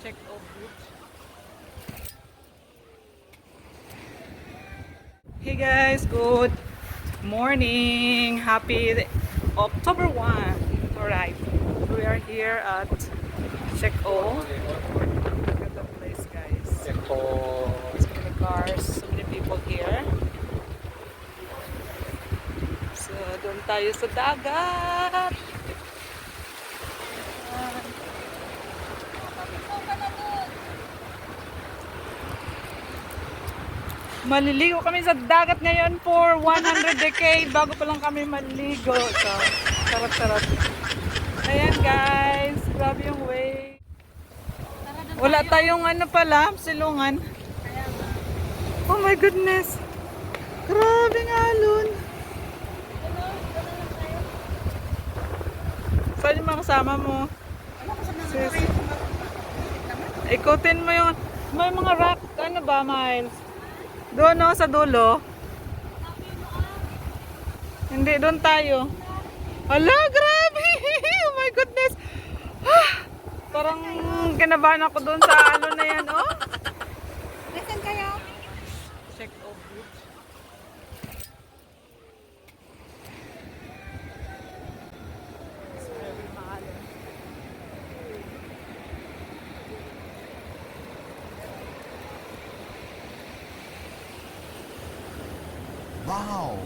Check of Beach. Hey guys, good morning. Happy October 1. Alright, we are here at Check O. Look at the place, guys. So many cars, so many people here. So, doon tayo sa dagat. Maliligo kami sa dagat ngayon for 100 decade bago pa lang kami maliligo. So, sarap-sarap. Ayan guys, grabe yung wave. Wala tayong ano pala, silungan. Oh my goodness. Grabe ng alon. Saan yung mga kasama mo? Sis. Ikutin mo yung, may mga rock, ano ba, Miles? Doon no, sa dulo. Hindi, doon tayo. Hala, grabe! Oh my goodness! Parang kinabahan ako doon sa ano na yan, oh. Nasaan kayo? Check of Beach. Wow!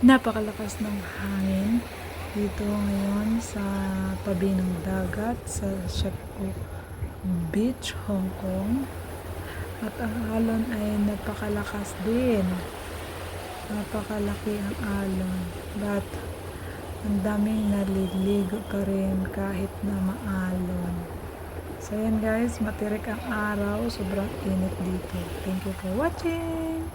Napakalakas ng hangin dito ngayon sa tabi ng dagat sa Shekou Beach, Hong Kong. At ang alon ay napakalakas din. Napakalaki ang alon. But ang daming naliligo pa rin kahit na maalon. So yan guys, matirik ang araw. Sobrang init dito. Thank you for watching!